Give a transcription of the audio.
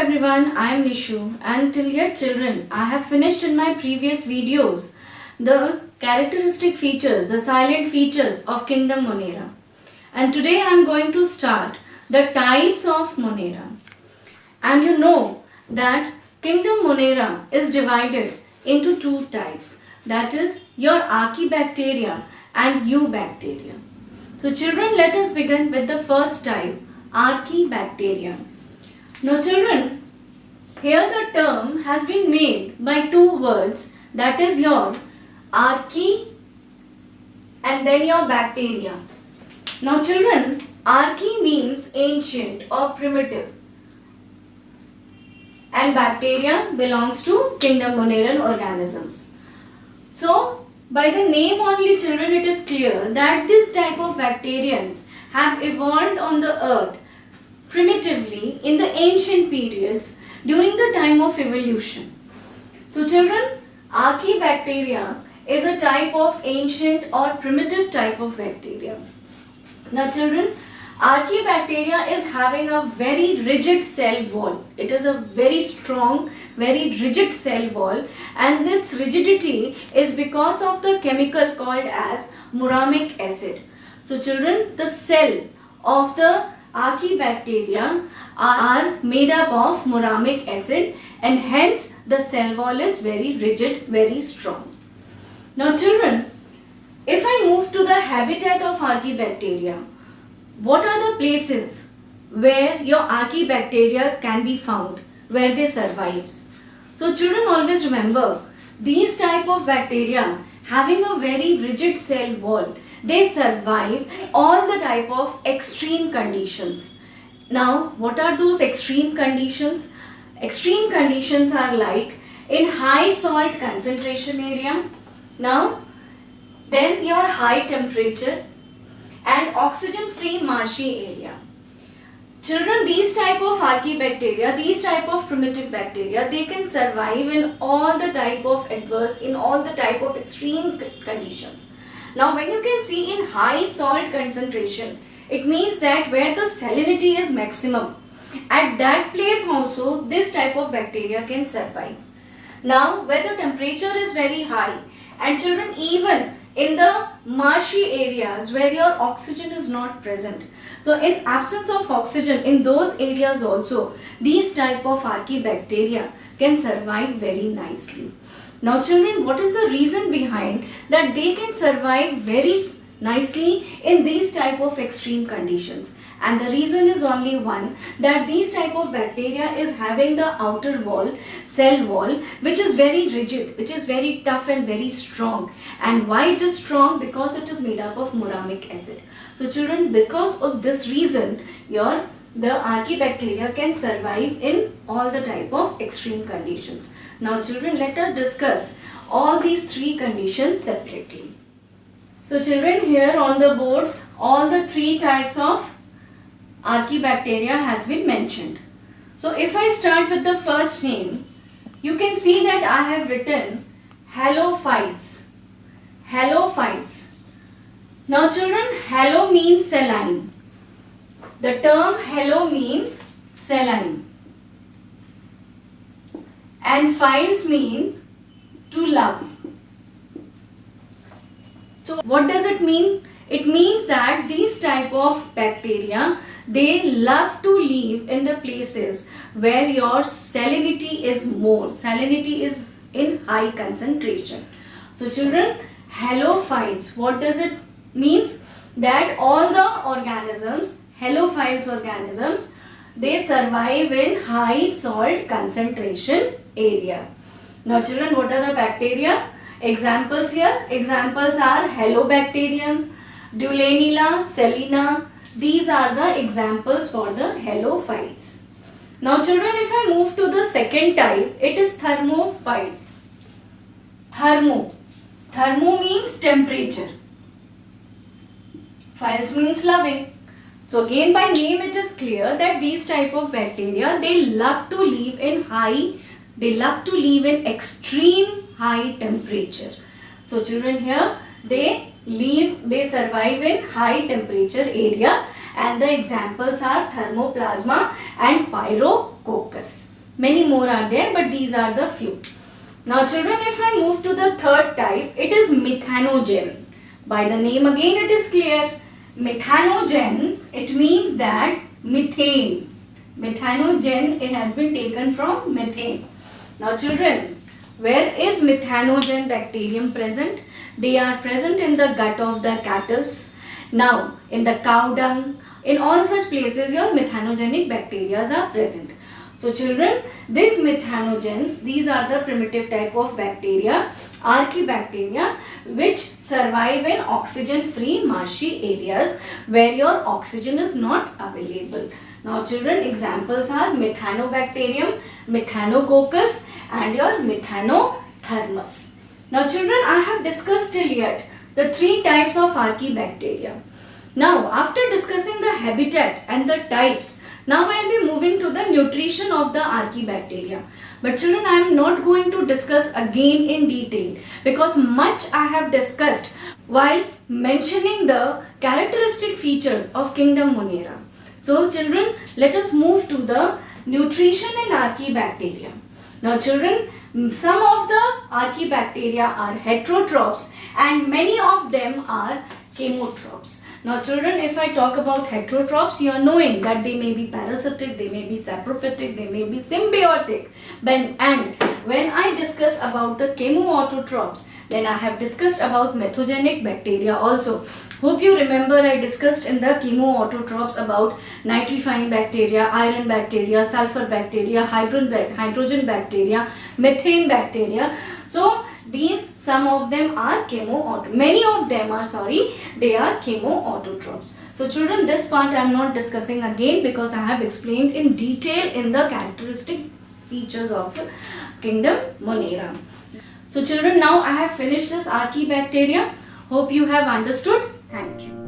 everyone, I am Nishu, and till yet children, I have finished in my previous videos the characteristic features, the silent features of Kingdom Monera. And today I am going to start the types of Monera. And you know that Kingdom Monera is divided into two types, that is your Archaebacteria and Eubacteria. So children, let us begin with the first type, Archaebacteria. Now children, here the term has been made by two words, that is your archae and then your bacteria. Now children, archae means ancient or primitive and bacteria belongs to Kingdom Moneran organisms. So by the name only children, it is clear that this type of bacterians have evolved on the earth primitively in the ancient periods during the time of evolution. So children, Archaebacteria is a type of ancient or primitive type of bacteria. Now children, Archaebacteria is having a very rigid cell wall. It is a very strong, very rigid cell wall, and its rigidity is because of the chemical called as muramic acid. So children, the cell of the Archaebacteria are made up of muramic acid, and hence the cell wall is very rigid, very strong. Now children, if I move to the habitat of Archaebacteria, what are the places where your Archaebacteria can be found, where they survives? So children, always remember, these type of bacteria having a very rigid cell wall, they survive all the type of extreme conditions. Now, what are those extreme conditions? Extreme conditions are like in high salt concentration area, now then your high temperature and oxygen free marshy area. Children, these type of Archaebacteria, these type of primitive bacteria, they can survive in all the type of adverse, in all the type of extreme conditions. Now when you can see in high salt concentration, it means that where the salinity is maximum, at that place also this type of bacteria can survive. Now where the temperature is very high, and children, even in the marshy areas where your oxygen is not present, so in absence of oxygen in those areas also, these type of Archaebacteria can survive very nicely. Now children, what is the reason behind that they can survive very nicely in these type of extreme conditions? And the reason is only one, that these type of bacteria is having the outer wall, cell wall, which is very rigid, which is very tough and very strong. And why it is strong? Because it is made up of muramic acid. So children, because of this reason, the Archaebacteria can survive in all the type of extreme conditions. Now children, let us discuss all these three conditions separately. So children, here on the boards, all the three types of Archaebacteria has been mentioned. So if I start with the first name, you can see that I have written halophytes. Halophytes. Now children, halo means saline. The term halo means saline. And phytes means to love. So what does it mean? It means that these type of bacteria, they love to live in the places where your salinity is more. Salinity is in high concentration. So children, halophytes, what does it means? That all the organisms, halophytes organisms, they survive in high salt concentration area. Now children, what are the bacteria? Examples here. Examples are Halobacterium, Deulenilla, Selena. These are the examples for the halophytes. Now children, if I move to the second type, it is thermophytes. Thermo. Thermo means temperature. Phytes means loving. So again by name it is clear that these type of bacteria, they love to live in extreme high temperature. So children, here they survive in high temperature area, and the examples are Thermoplasma and Pyrococcus. Many more are there, but these are the few. Now children, if I move to the third type, it is methanogen. By the name again it is clear. Methanogen, it means that methane. Methanogen, it has been taken from methane. Now children, where is methanogen bacterium present? They are present in the gut of the cattle. Now, in the cow dung, in all such places your methanogenic bacteria are present. So children, these methanogens, these are the primitive type of bacteria, archaebacteria, which survive in oxygen-free marshy areas where your oxygen is not available. Now children, examples are Methanobacterium, Methanococcus and your Methanothermus. Now children, I have discussed till yet the three types of archaebacteria. Now after discussing the habitat and the types, now I will be moving to the nutrition of the archaebacteria. But children, I am not going to discuss again in detail because much I have discussed while mentioning the characteristic features of kingdom Monera. So children, let us move to the nutrition in archaebacteria. Now children, some of the archaebacteria are heterotrophs and many of them are chemotrophs. Now children, if I talk about heterotrophs, you are knowing that they may be parasitic, they may be saprophytic, they may be symbiotic. And when I discuss about the chemoautotrophs, then I have discussed about methogenic bacteria also. Hope you remember I discussed in the chemoautotrophs about nitrifying bacteria, iron bacteria, sulfur bacteria, hydrogen bacteria, methane bacteria. So these, some of them are many of them are, they are chemoautotrophs. So children, this part I am not discussing again because I have explained in detail in the characteristic features of kingdom Monera. So children, now I have finished this archaebacteria. Hope you have understood. Thank you.